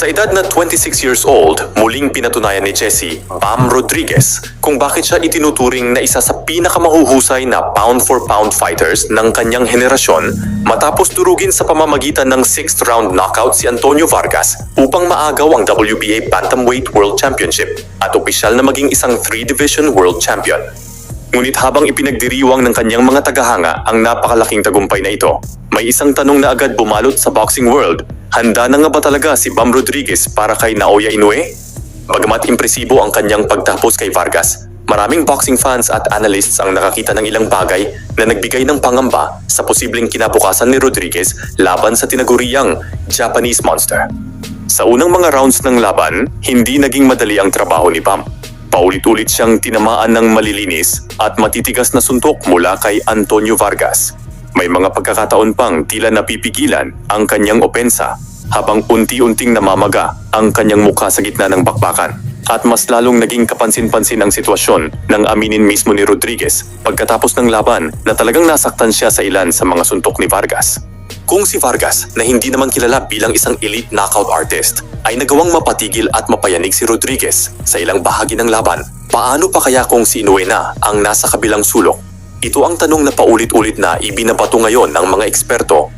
Sa edad na 26 years old, muling pinatunayan ni Jessie Bam Rodriguez kung bakit siya itinuturing na isa sa pinakamahuhusay na pound-for-pound fighters ng kanyang henerasyon matapos durugin sa pamamagitan ng 6th round knockout si Antonio Vargas upang maagaw ang WBA Bantamweight World Championship at opisyal na maging isang 3-division world champion. Ngunit habang ipinagdiriwang ng kanyang mga tagahanga ang napakalaking tagumpay na ito, may isang tanong na agad bumalot sa boxing world. Handa na nga ba talaga si Bam Rodriguez para kay Naoya Inoue? Bagamat impresibo ang kanyang pagtapos kay Vargas, maraming boxing fans at analysts ang nakakita ng ilang bagay na nagbigay ng pangamba sa posibleng kinabukasan ni Rodriguez laban sa tinaguriang Japanese Monster. Sa unang mga rounds ng laban, hindi naging madali ang trabaho ni Bam. Paulit-ulit siyang tinamaan ng malilinis at matitigas na suntok mula kay Antonio Vargas. May mga pagkakataon pang tila napipigilan ang kanyang opensa habang unti-unting namamaga ang kanyang mukha sa gitna ng bakbakan. At mas lalong naging kapansin-pansin ang sitwasyon ng aminin mismo ni Rodriguez pagkatapos ng laban na talagang nasaktan siya sa ilan sa mga suntok ni Vargas. Kung si Vargas na hindi naman kilala bilang isang elite knockout artist ay nagawang mapatigil at mapayanig si Rodriguez sa ilang bahagi ng laban, paano pa kaya kung si Inoue na ang nasa kabilang sulok? Ito ang tanong na paulit-ulit na ibinabato ngayon ng mga eksperto.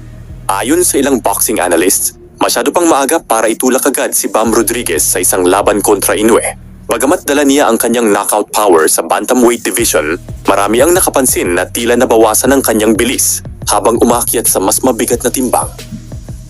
Ayon sa ilang boxing analysts, masyado pang maaga para itulak agad si Bam Rodriguez sa isang laban kontra Inoue. Bagamat dala niya ang kanyang knockout power sa bantamweight division, marami ang nakapansin na tila nabawasan ang kanyang bilis habang umakyat sa mas mabigat na timbang.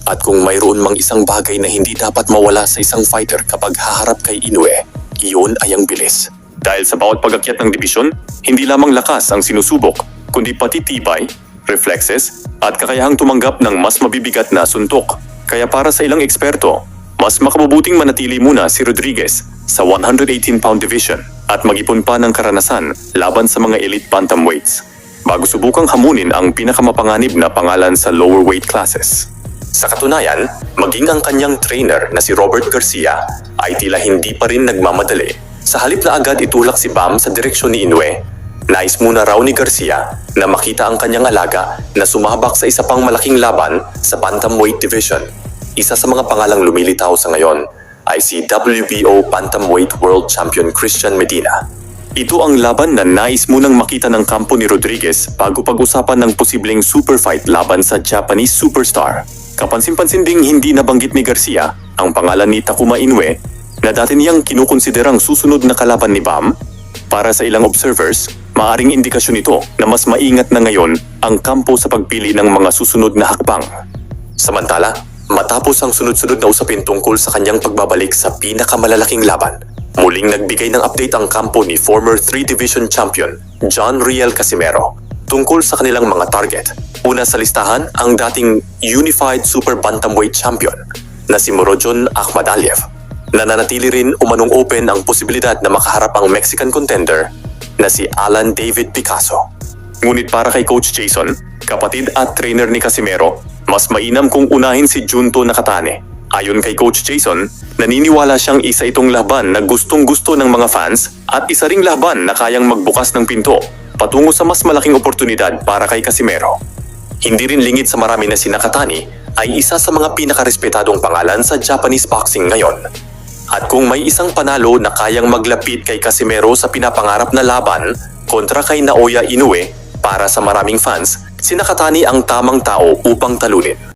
At kung mayroon mang isang bagay na hindi dapat mawala sa isang fighter kapag haharap kay Inoue, iyon ay ang bilis. Dahil sa bawat pag-akyat ng dibisyon, hindi lamang lakas ang sinusubok, kundi pati tibay, reflexes, at kakayahang tumanggap ng mas mabibigat na suntok. Kaya para sa ilang eksperto, mas makabubuting manatili muna si Rodriguez sa 118-pound division at mag-ipon pa ng karanasan laban sa mga elite bantamweights bago subukang hamunin ang pinakamapanganib na pangalan sa lower weight classes. Sa katunayan, maging ang kanyang trainer na si Robert Garcia ay tila hindi pa rin nagmamadali. Sa halip na agad itulak si Bam sa direksyon ni Inoue, nais muna raw ni Garcia na makita ang kanyang alaga na sumabak sa isa pang malaking laban sa bantamweight division. Isa sa mga pangalang lumilitaw sa ngayon ay si WBO Bantamweight World Champion Christian Medina. Ito ang laban na nais munang makita ng kampo ni Rodriguez bago pag-usapan ng posibleng super fight laban sa Japanese superstar. Kapansin-pansin ding hindi nabanggit ni Garcia ang pangalan ni Takuma Inoue na dati niyang kinukonsiderang susunod na kalaban ni Bam. Para sa ilang observers, maaring indikasyon ito na mas maingat na ngayon ang kampo sa pagpili ng mga susunod na hakbang. Samantala, matapos ang sunod-sunod na usapin tungkol sa kanyang pagbabalik sa pinakamalalaking laban, muling nagbigay ng update ang kampo ni former 3-division champion John Riel Casimero tungkol sa kanilang mga target. Una sa listahan ang dating Unified Super Bantamweight Champion na si Murodjon Akhmadaliev. Nananatili rin umanong open ang posibilidad na makaharap ang Mexican contender na si Alan David Picasso. Ngunit para kay Coach Jason, kapatid at trainer ni Casimero, mas mainam kung unahin si Junto Nakatane. Ayon kay Coach Jason, naniniwala siyang isa itong laban na gustong-gusto ng mga fans at isa ring laban na kayang magbukas ng pinto patungo sa mas malaking oportunidad para kay Casimero. Hindi rin lingid sa marami na si Nakatani ay isa sa mga pinakarespetadong pangalan sa Japanese boxing ngayon. At kung may isang panalo na kayang maglapit kay Casimero sa pinapangarap na laban kontra kay Naoya Inoue, para sa maraming fans, si Nakatani ang tamang tao upang talunin.